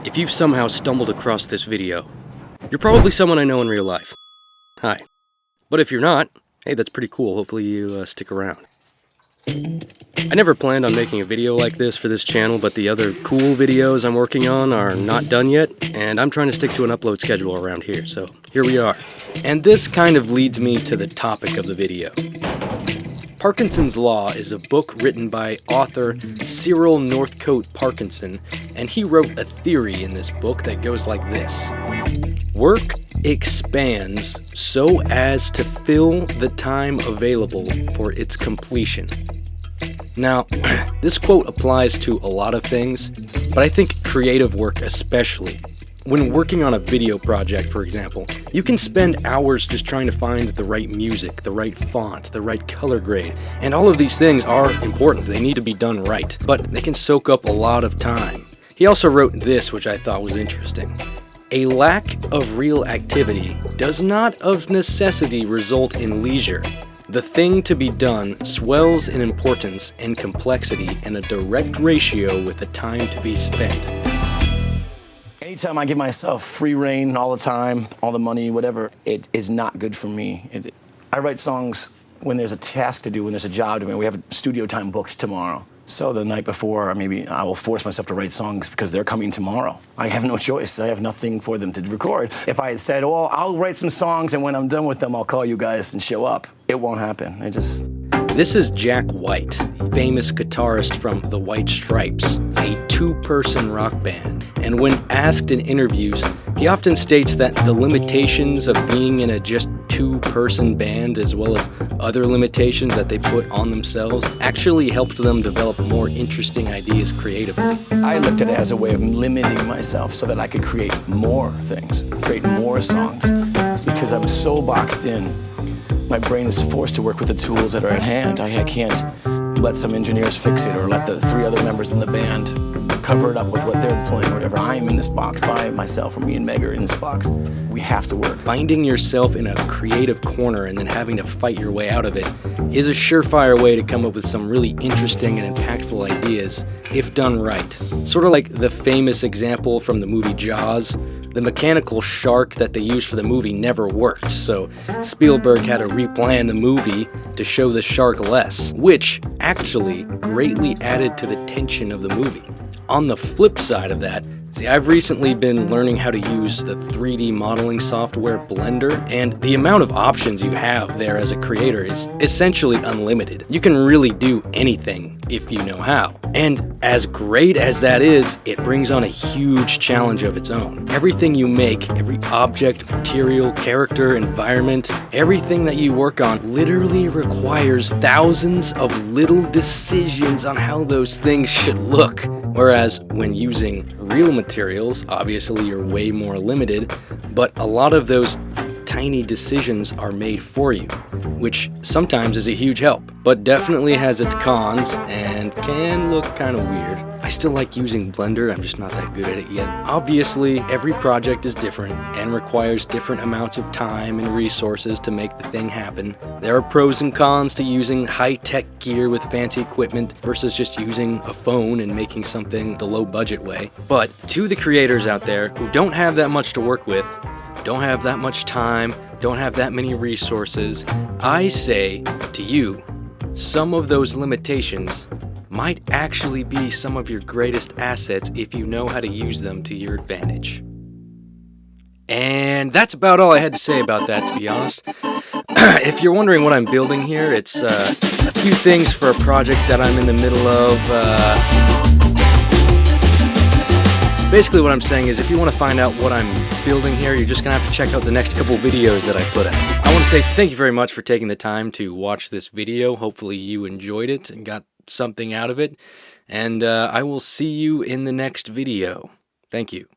If you've somehow stumbled across this video, you're probably someone I know in real life. Hi. But if you're not, hey, that's pretty cool. Hopefully you stick around. I never planned on making a video like this for this channel, but the other cool videos I'm working on are not done yet, and I'm trying to stick to an upload schedule around here, so here we are. And this kind of leads me to the topic of the video. Parkinson's Law is a book written by author Cyril Northcote Parkinson, and he wrote a theory in this book that goes like this. Work expands so as to fill the time available for its completion. Now, this quote applies to a lot of things, but I think creative work especially. When working on a video project, for example, you can spend hours just trying to find the right music, the right font, the right color grade, and all of these things are important. They need to be done right, but they can soak up a lot of time. He also wrote this, which I thought was interesting. A lack of real activity does not of necessity result in leisure. The thing to be done swells in importance and complexity in a direct ratio with the time to be spent. Anytime I give myself free reign all the time, all the money, whatever, it is not good for me. I write songs when there's a task to do, when there's a job to do. We have studio time booked tomorrow. So the night before, maybe I will force myself to write songs because they're coming tomorrow. I have no choice. I have nothing for them to record. If I had said, oh, I'll write some songs and when I'm done with them, I'll call you guys and show up, it won't happen. This is Jack White, famous guitarist from the White Stripes, a two-person rock band. And when asked in interviews, he often states that the limitations of being in a just two-person band, as well as other limitations that they put on themselves, actually helped them develop more interesting ideas creatively. I looked at it as a way of limiting myself so that I could create more things, create more songs, because I'm so boxed in. My brain is forced to work with the tools that are at hand. I can't let some engineers fix it or let the three other members in the band cover it up with what they're playing or whatever. I am in this box by myself, or me and Meg are in this box. We have to work. Finding yourself in a creative corner and then having to fight your way out of it is a surefire way to come up with some really interesting and impactful ideas if done right. Sort of like the famous example from the movie Jaws. The mechanical shark that they used for the movie never worked, so Spielberg had to replan the movie to show the shark less, which actually greatly added to the tension of the movie. On the flip side of that, I've recently been learning how to use the 3D modeling software Blender, and the amount of options you have there as a creator is essentially unlimited. You can really do anything if you know how. And as great as that is, it brings on a huge challenge of its own. Everything you make, every object, material, character, environment, everything that you work on literally requires thousands of little decisions on how those things should look. Whereas when using real materials, obviously you're way more limited, but a lot of those tiny decisions are made for you, which sometimes is a huge help, but definitely has its cons and can look kind of weird. I still like using Blender, I'm just not that good at it yet. Obviously, every project is different and requires different amounts of time and resources to make the thing happen. There are pros and cons to using high-tech gear with fancy equipment versus just using a phone and making something the low-budget way. But to the creators out there who don't have that much to work with, don't have that much time, don't have that many resources, I say to you, some of those limitations might actually be some of your greatest assets if you know how to use them to your advantage. And that's about all I had to say about that, to be honest. If you're wondering what I'm building here, it's a few things for a project that I'm in the middle of. Basically what I'm saying is if you want to find out what I'm building here, you're just going to have to check out the next couple videos that I put out. I want to say thank you very much for taking the time to watch this video. Hopefully you enjoyed it and got something out of it. And I will see you in the next video. Thank you.